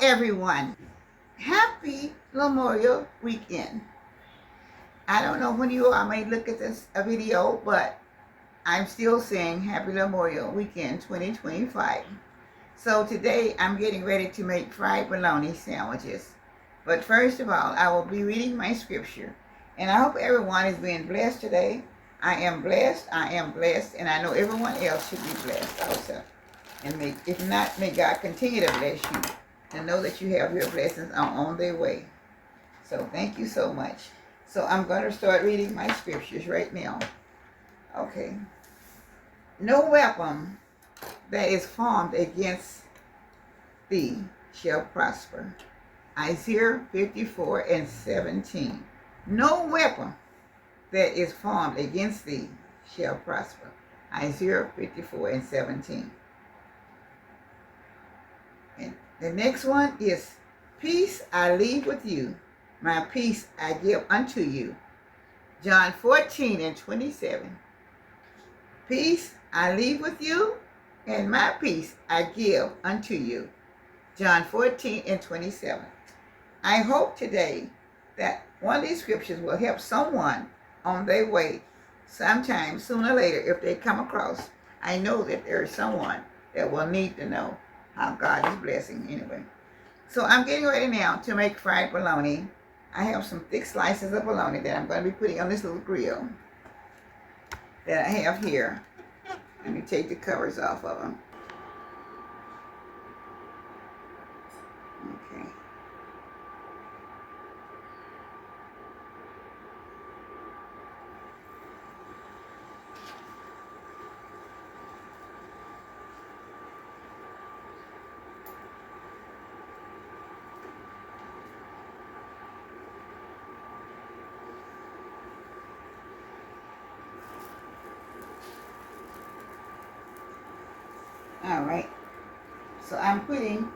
everyone. Happy Memorial Weekend. I don't know when you all may look at this video, but I'm still saying Happy Memorial Weekend 2025. So today I'm getting ready to make fried bologna sandwiches. But first of all, I will be reading my scripture. And I hope everyone is being blessed today. I am blessed, and I know everyone else should be blessed also. And if not, may God continue to bless you and know that you have your blessings on their way. So thank you so much. So I'm going to start reading my scriptures right now. Okay. No weapon that is formed against thee shall prosper. Isaiah 54:17. No weapon that is formed against thee shall prosper. Isaiah 54:17. And the next one is, peace I leave with you, my peace I give unto you. John 14:27. Peace I leave with you, and my peace I give unto you. John 14:27. I hope today that one of these scriptures will help someone on their way sometime, sooner or later, if they come across. I know that there is someone that will need to know how God is blessing anyway. So I'm getting ready now to make fried bologna. I have some thick slices of bologna that I'm going to be putting on this little grill that I have here. Let me take the covers off of them. Okay. All right. So I'm putting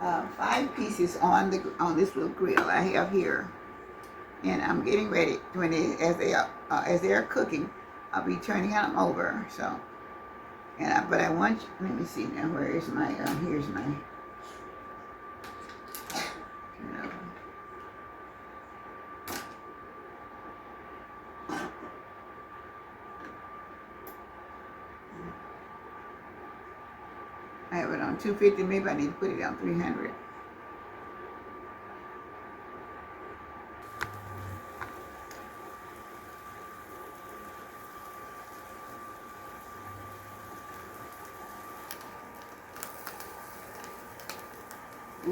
5 pieces on this little grill I have here, and I'm getting ready as they are cooking. I'll be turning them over. So, but I want you, let me see now. Where is my? Here's my. I have it on 250. Maybe I need to put it on 300.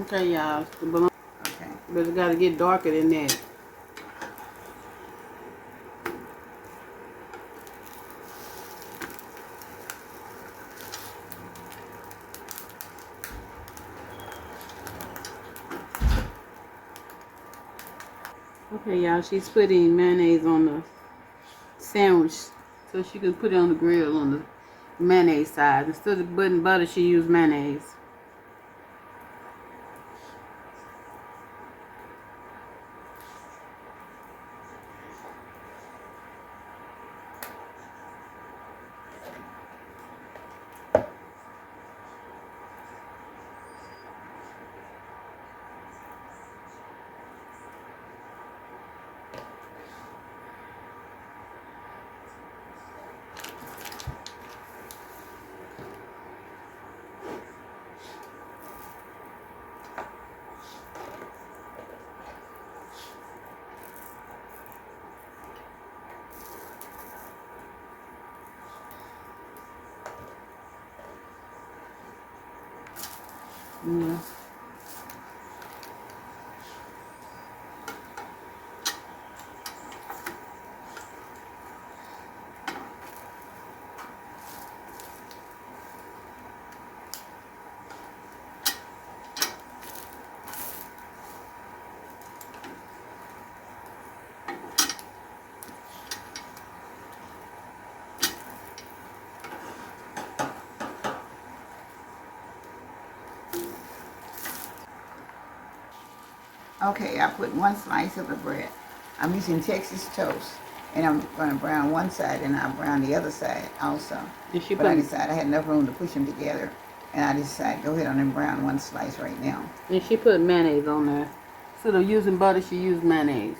Okay, y'all. The bologna. Okay. But it's got to get darker than that. Okay, y'all. She's putting mayonnaise on the sandwich so she can put it on the grill on the mayonnaise side. Instead of putting butter, she used mayonnaise. Yeah. Okay, I put 1 slice of the bread. I'm using Texas toast, and I'm going to brown one side, and I'll brown the other side also. But I decided I had enough room to push them together, And I decided to go ahead on and brown one slice right now. And she put mayonnaise on there. Instead of using butter, she used mayonnaise.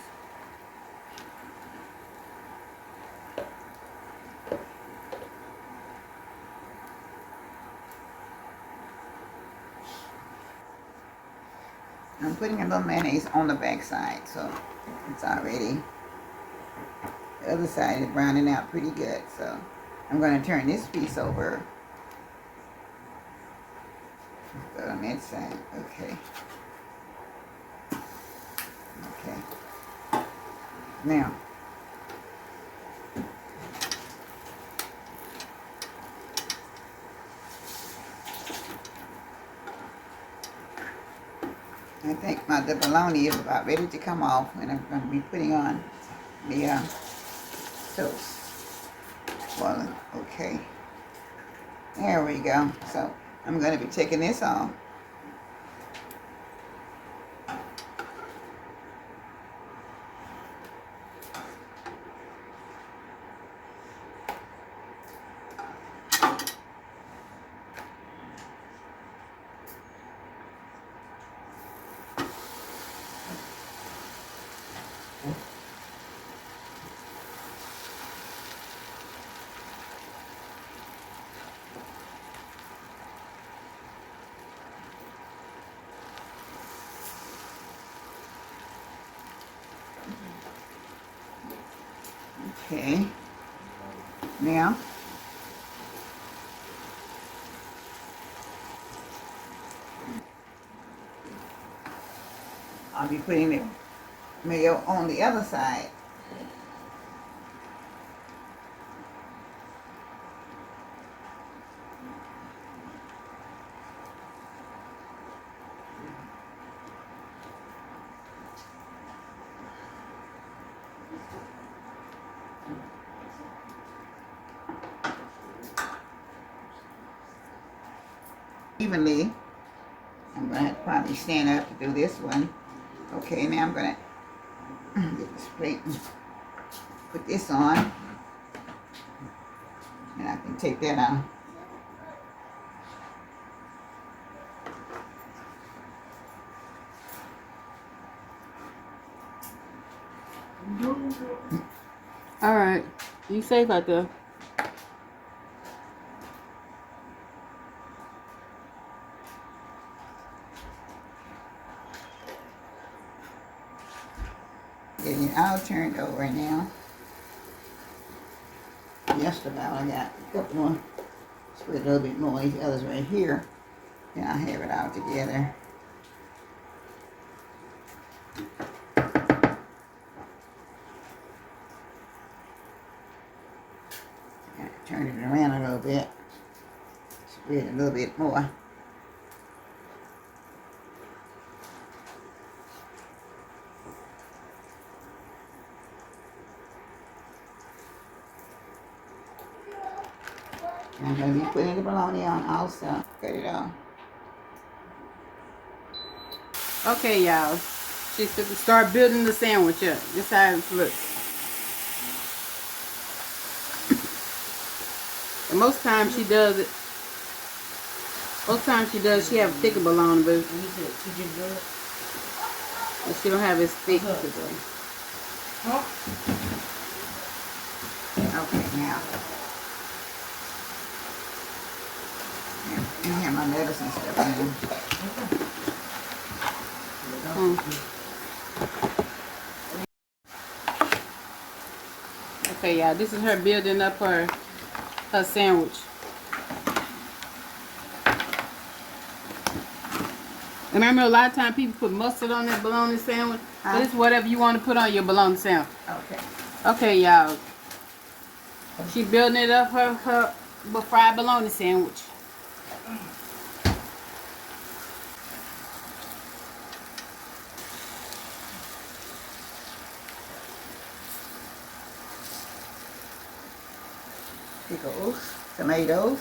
I'm putting a little mayonnaise on the back side, so it's already, the other side is browning out pretty good. So I'm going to turn this piece over. Put on that side. Okay. Okay. Now, I think the bologna is about ready to come off, and I'm going to be putting on the toast. Well, okay. There we go. So I'm going to be taking this off. Okay. Now, I'll be putting the mayo on the other side. Evenly. I'm going to probably stand up to do this one. Okay, now I'm going to get this plate and put this on. And I can take that out. Alright. You safe out there. Getting it all turned over now. Just about. I got a couple more. Spread a little bit more. These others right here. Then I'll have it all together. Turn it around a little bit. Spread a little bit more. I'm going to be putting the bologna on also. Cut it off. Okay, y'all. She's going to start building the sandwich up. This how it looks. And most times she does it. Most times she have thicker bologna, but she don't have as thick today. Okay, now. I have my lettuce and stuff in. Okay, y'all. This is her building up her sandwich. And remember, a lot of times people put mustard on that bologna sandwich. But it's whatever you want to put on your bologna sandwich. Okay. Okay, y'all. She building it up her fried bologna sandwich. Pickles, tomatoes.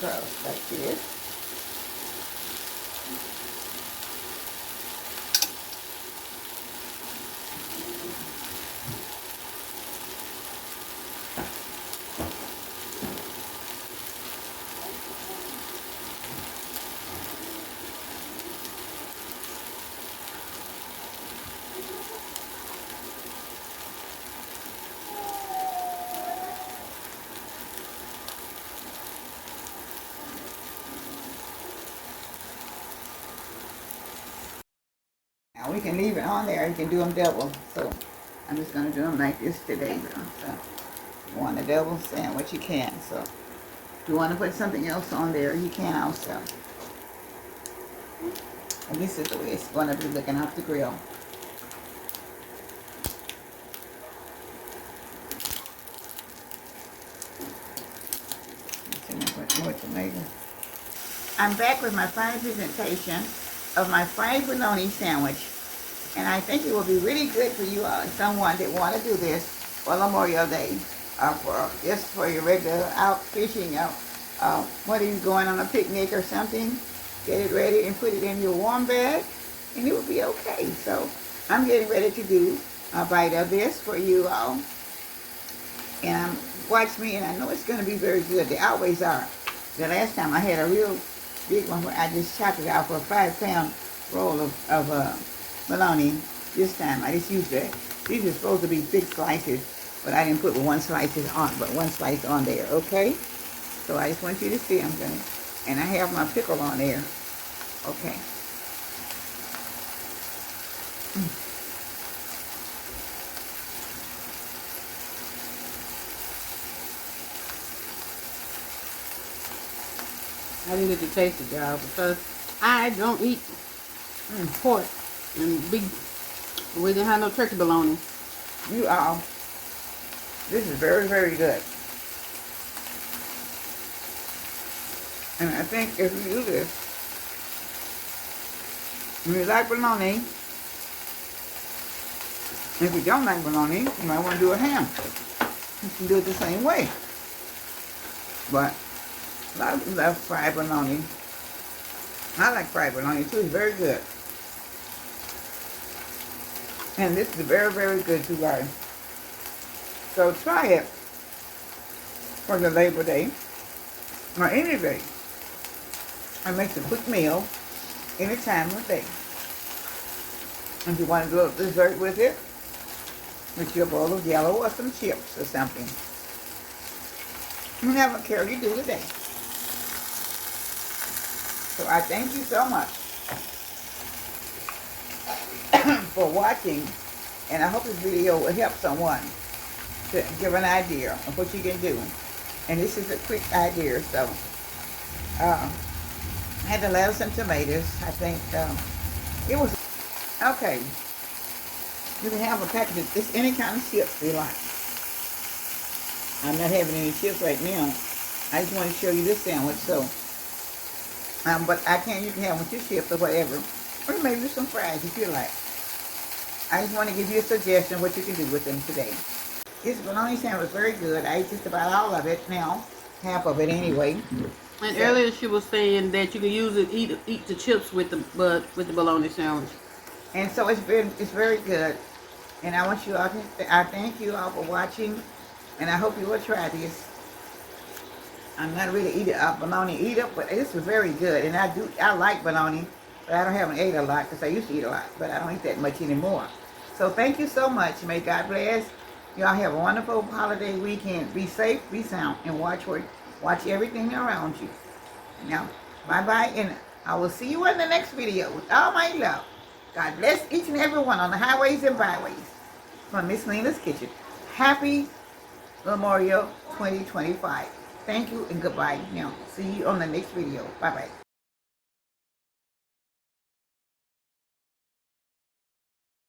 across like this. Now we can leave it on there. You can do them double. So I'm just going to do them like this today. So if you want a double sandwich, you can. So if you want to put something else on there, you can also. And this is the way it's going to be looking off the grill. Put more tomato. I'm back with my final presentation of my fried bologna sandwich. And I think it will be really good for you someone that want to do this for Memorial Day. For just for your regular out fishing, whether you're going on a picnic or something, get it ready and put it in your warm bag, and it will be okay. So I'm getting ready to do a bite of this for you all. And watch me, and I know it's going to be very good. They always are. The last time I had a real big one where I just chopped it out for a 5-pound roll of bologna. This time I just used it. These are supposed to be big slices, but I didn't put one slice on there, okay? So I just want you to see I'm gonna, and I have my pickle on there, okay? I didn't get to taste it, y'all, because I don't eat pork and big. We didn't have no turkey bologna. You all, this is very, very good. And I think if you do this, when you like bologna, if you don't like bologna, you might want to do a ham. You can do it the same way. But a lot of people love fried bologna. I like fried bologna too. It's very good. And this is very, very good too, guys. So try it for the Labor Day or any day. It makes a quick meal any time of the day. If you want to do a dessert with it, with your bowl of yellow or some chips or something. You never care you do today. So I thank you so much for watching, and I hope this video will help someone to give an idea of what you can do. And this is a quick idea, so I had to let some tomatoes. I think it was okay. You can have a package of this, any kind of chips you like. I'm not having any chips right now. I just want to show you this sandwich, so but you can have with your chips or whatever, or maybe some fries if you like. I just want to give you a suggestion of what you can do with them today. This bologna sandwich was very good. I ate just about all of it now, half of it anyway. And so, earlier she was saying that you can use it, eat the chips with the bologna sandwich. And so it's very good. And I want you all I thank you all for watching, and I hope you will try this. I'm not really a bologna eater, but this was very good. And I like bologna, but I haven't ate a lot because I used to eat a lot, but I don't eat that much anymore. So thank you so much. May God bless. Y'all have a wonderful holiday weekend. Be safe, be sound, and watch everything around you. Now, bye-bye, and I will see you in the next video with all my love. God bless each and every one on the highways and byways. From Miss Lena's Kitchen. Happy Memorial 2025. Thank you and goodbye. Now, see you on the next video. Bye-bye.